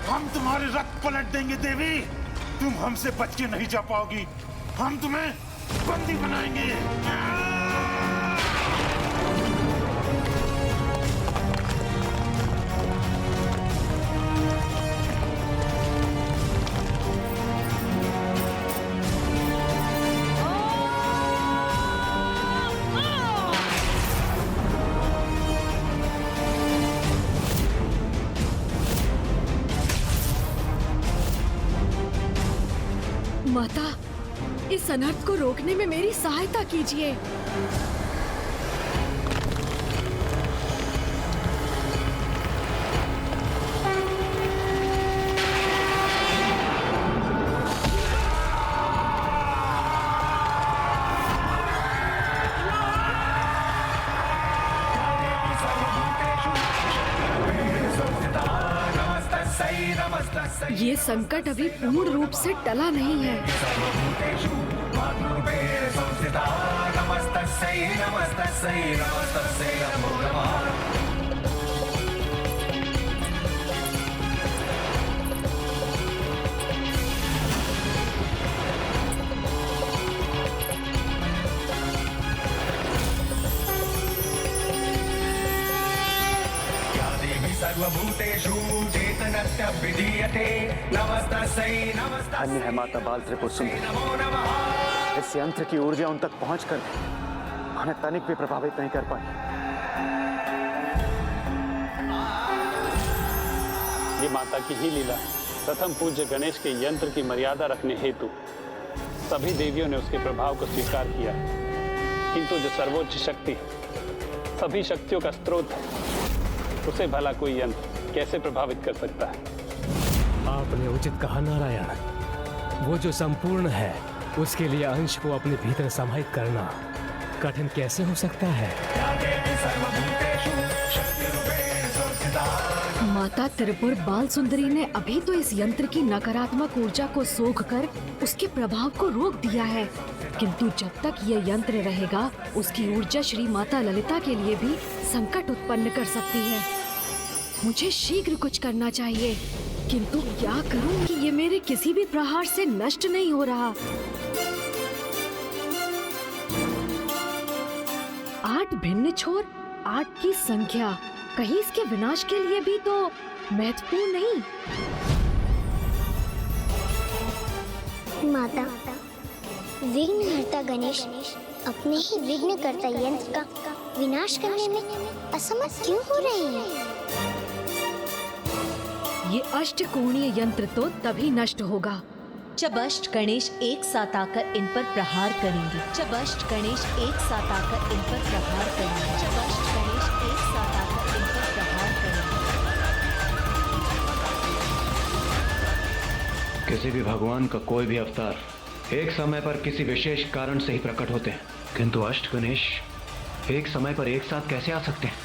हम तुम्हारे रथ पलट देंगे देवी। तुम हमसे बच के नहीं जा पाओगी। हम तुम्हें बंदी बनाएंगे। माता, इस अनर्थ को रोकने में मेरी सहायता कीजिए। ये संकट अभी पूर्ण रूप से टला नहीं है। धन्य है माता बाल त्रिपुर सुंदरी। इस यंत्र की ऊर्जा उन तक पहुंचकर हमें तनिक भी प्रभावित नहीं कर पाई। ये माता की ही लीला है। प्रथम पूज्य गणेश के यंत्र की मर्यादा रखने हेतु सभी देवियों ने उसके प्रभाव को स्वीकार किया, किंतु जो सर्वोच्च शक्ति सभी शक्तियों का स्रोत है, उसे भला कोई यंत्र कैसे प्रभावित कर सकता है? आपने उचित कहा नारायण। वो जो संपूर्ण है उसके लिए अंश को अपने भीतर समाहित करना कठिन कैसे हो सकता है? माता त्रिपुर बाल सुंदरी ने अभी तो इस यंत्र की नकारात्मक ऊर्जा को सोखकर उसके प्रभाव को रोक दिया है, किंतु जब तक ये यंत्र रहेगा उसकी ऊर्जा श्री माता ललिता के लिए भी संकट उत्पन्न कर सकती है। मुझे शीघ्र कुछ करना चाहिए, किंतु क्या करूं कि ये मेरे किसी भी प्रहार से नष्ट नहीं हो रहा। 8 भिन्न छोर, 8 की संख्या कहीं इसके विनाश के लिए भी तो महत्वपूर्ण नहीं। माता, विघ्नहर्ता गणेश अपने ही विघ्नकर्ता यंत्र का विनाश करने में असमर्थ क्यों हो रहे हैं? ये अष्टकोणीय यंत्र तो तभी नष्ट होगा जब अष्ट गणेश एक साथ आकर इन पर प्रहार करेंगे। जब अष्ट गणेश एक साथ आकर इन पर प्रहार करेंगे। जब अष्ट गणेश एक साथ आकर इन पर प्रहार करेंगे। किसी भी भगवान का कोई भी अवतार एक समय पर किसी विशेष कारण से ही प्रकट होते हैं, किंतु अष्ट गणेश एक समय पर एक साथ कैसे आ सकते हैं?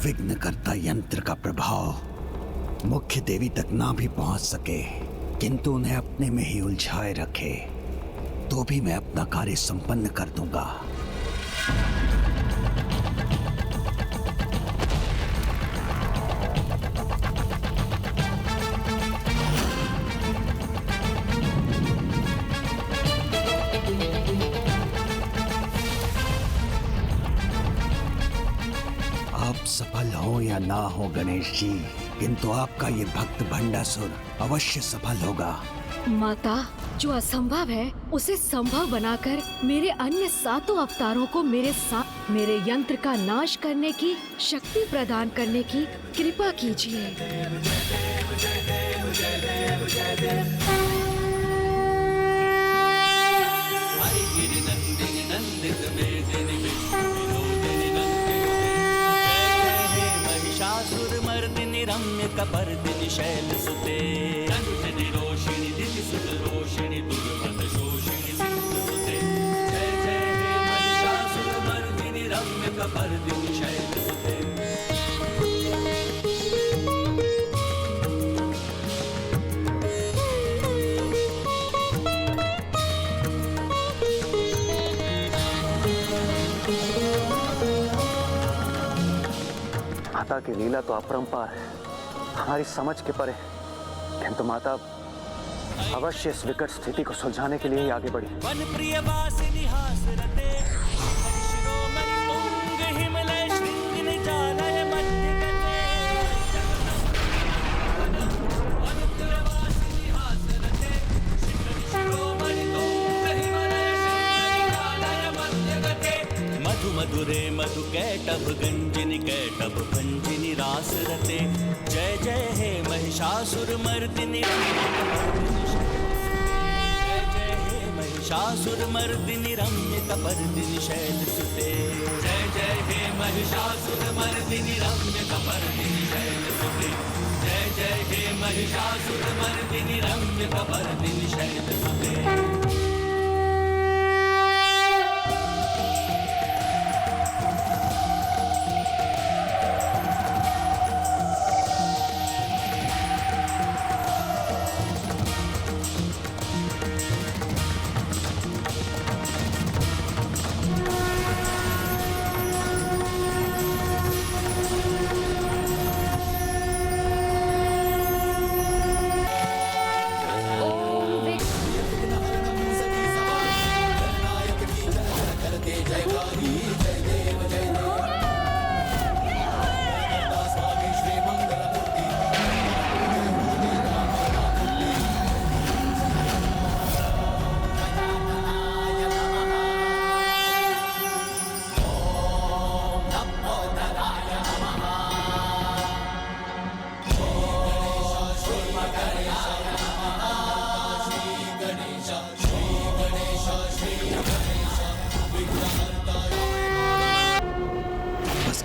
विघ्नकर्ता यंत्र का प्रभाव मुख्य देवी तक ना भी पहुंच सके, किंतु उन्हें अपने में ही उलझाए रखे, तो भी मैं अपना कार्य संपन्न कर दूंगा। आप सफल हो या ना हो गणेश जी, किंतु आपका ये भक्त भंडासुर अवश्य सफल होगा। माता, जो असंभव है उसे संभव बनाकर मेरे अन्य 7 अवतारों को मेरे साथ मेरे यंत्र का नाश करने की शक्ति प्रदान करने की कृपा कीजिए। महिषासुरमर्दिनि रम्य कपर्दिनि शैलसुते रंजनि रोषिणि दितिसुतरोषिणि दुर्मद शोषिणि सिंधुसुते। जय जय हे महिषासुरमर्दिनि रम्य कपर्दिनि शैलसुते। माता की लीला तो अपरंपार है, हमारी समझ के परे। किंतु माता अवश्य इस विकट स्थिति को सुलझाने के लिए ही आगे बढ़ी। वन प्रिय वासिनी हास रते शिरोमणि तुंग हिमलय श्रृंग निजालय मध्य गते। वन प्रिय वासिनी हास रते शिरोमणि तुंग हिमलय श्रृंग निजालय मध्य गते। मधु मधुरे मधु कैटभ गंजनि कैटभ भंजनि रास रते। जय जय हे महिषासुर मर्दिनी महिषासुर मर्दिनी रम्य कपर्दिनी शैल सुते। जय जय हे महिषासुर मर्दिनी रम्य कपर्दिनी शैल सुते। जय जय हे महिषासुर मर्दिनी रम्य कपर्दिनी शैल सुते।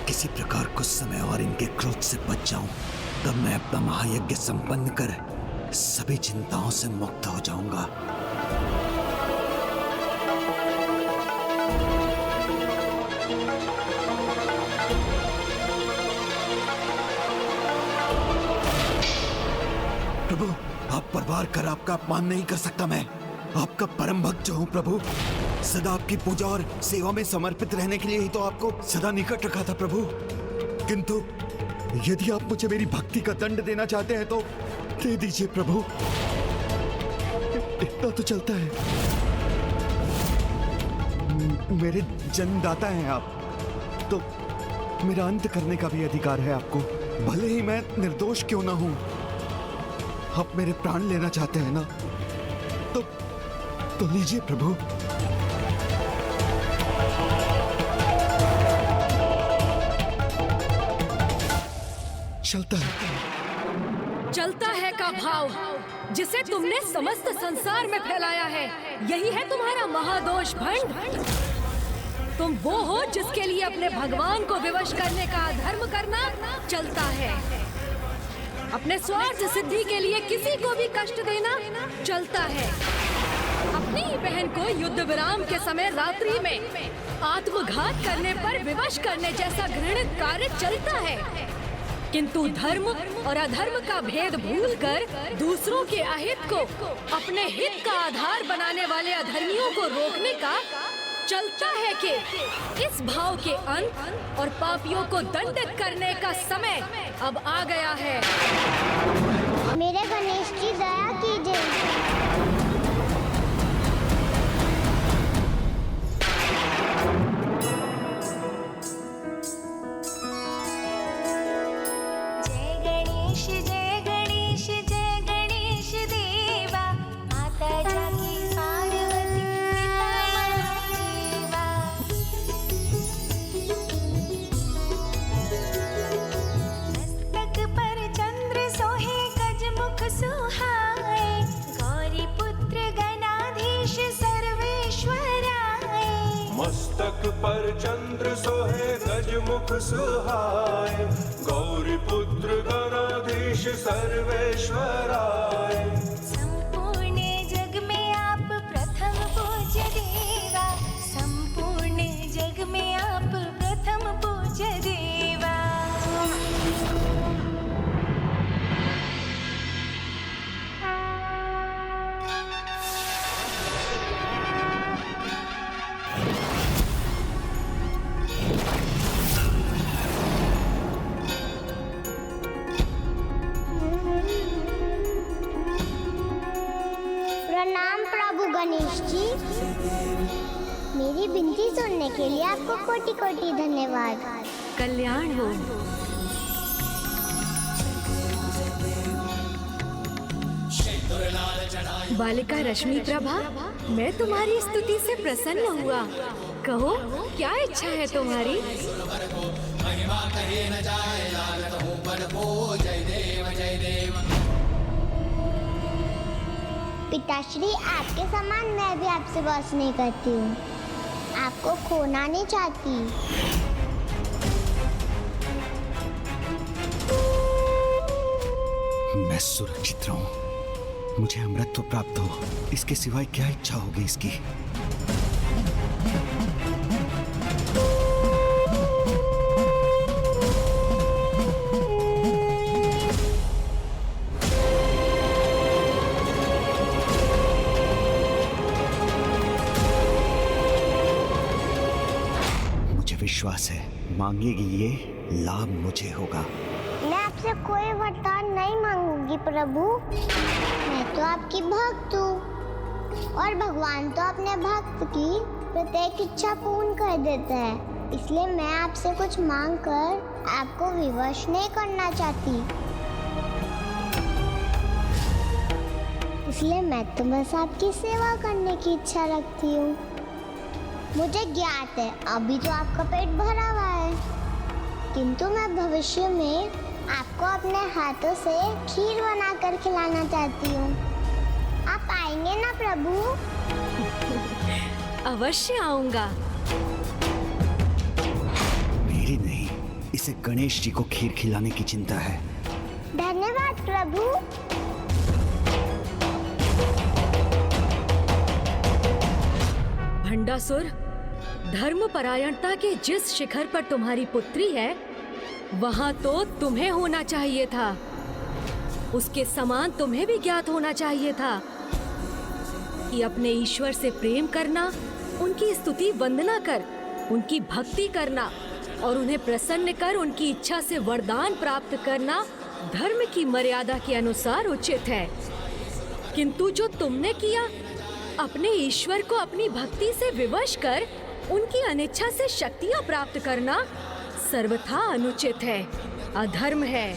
किसी प्रकार कुछ समय और इनके क्रोध से बच जाऊं, तब मैं अपना महायज्ञ संपन्न कर सभी चिंताओं से मुक्त हो जाऊंगा। प्रभु, आप पर वार कर आपका अपमान नहीं कर सकता। मैं आपका परम भक्त हूं प्रभु। सदा आपकी पूजा और सेवा में समर्पित रहने के लिए ही तो आपको सदा निकट रखा था प्रभु। किंतु यदि आप मुझे मेरी भक्ति का दंड देना चाहते हैं तो दे दीजिए प्रभु। इतना तो चलता है। मेरे जन्मदाता हैं आप, तो मेरा अंत करने का भी अधिकार है आपको, भले ही मैं निर्दोष क्यों ना हूं। आप मेरे प्राण लेना चाहते हैं ना, तो लीजिए प्रभु। चलता है का भाव जिसे तुमने समस्त संसार में फैलाया है, यही है तुम्हारा महादोष भंड। तुम वो हो जिसके लिए अपने भगवान को विवश करने का अधर्म करना चलता है। अपने स्वार्थ सिद्धि के लिए किसी को भी कष्ट देना चलता है। अपनी ही बहन को युद्ध विराम के समय रात्रि में आत्मघात करने पर विवश करने जैसा घृणित कार्य चलता है। किंतु धर्म और अधर्म का भेद भूलकर दूसरों के अहित को अपने हित का आधार बनाने वाले अधर्मियों को रोकने का चलता है कि इस भाव के अंत और पापियों को दंडित करने का समय अब आ गया है। मेरे गणेश की दया कीजिए। मस्तक पर चंद्र सोहे गजमुख सुहाए, गौरी पुत्र गणाधीश सर्वेश्वराय। संपूर्ण जग में आप प्रथम पूज्य देवा, संपूर्ण जग में आप प्रथम पूज्य देवा। प्रणाम प्रभु गणेश जी। मेरी विनती सुनने के लिए आपको कोटि कोटि धन्यवाद। कल्याण हो। बालिका रश्मि प्रभा, मैं तुम्हारी स्तुति से प्रसन्न हुआ। कहो, क्या इच्छा है तुम्हारी? पिताश्री, आपके समान मैं भी आपसे बहस नहीं करती हूँ। आपको खोना नहीं चाहती। मैं सुरक्षित रहूं, मुझे अमृतत्व प्राप्त हो, इसके सिवाय क्या इच्छा होगी इसकी? मुझे विश्वास है, मांगेगी ये, लाभ मुझे होगा। मैं आपसे कोई वरदान नहीं मांगूंगी प्रभु। मैं तो आपकी भक्त हूँ और भगवान तो अपने भक्त की प्रत्येक इच्छा पूर्ण कर देता है। इसलिए मैं आपसे कुछ मांग कर आपको विवश नहीं करना चाहती। इसलिए मैं तो बस आपकी सेवा करने की इच्छा रखती हूँ। मुझे ज्ञात है अभी तो आपका पेट भरा हुआ है, किंतु मैं भविष्य में आपको अपने हाथों से खीर बनाकर खिलाना चाहती हूँ। आप आएंगे ना प्रभु? अवश्य आऊंगा। मेरी नहीं, इसे गणेश जी को खीर खिलाने की चिंता है। धन्यवाद प्रभु। भंडासुर, धर्मपरायणता के जिस शिखर पर तुम्हारी पुत्री है, वहाँ तो तुम्हें होना चाहिए था। उसके समान तुम्हें भी ज्ञात होना चाहिए था कि अपने ईश्वर से प्रेम करना, उनकी स्तुति वंदना कर, उनकी भक्ति करना और उन्हें प्रसन्न कर उनकी इच्छा से वरदान प्राप्त करना धर्म की मर्यादा के अनुसार उचित है। किंतु जो तुमने किया, अपने ईश्वर को अपनी भक्ति से विवश कर उनकी अनिच्छा से शक्तियाँ प्राप्त करना सर्वथा अनुचित है, अधर्म है।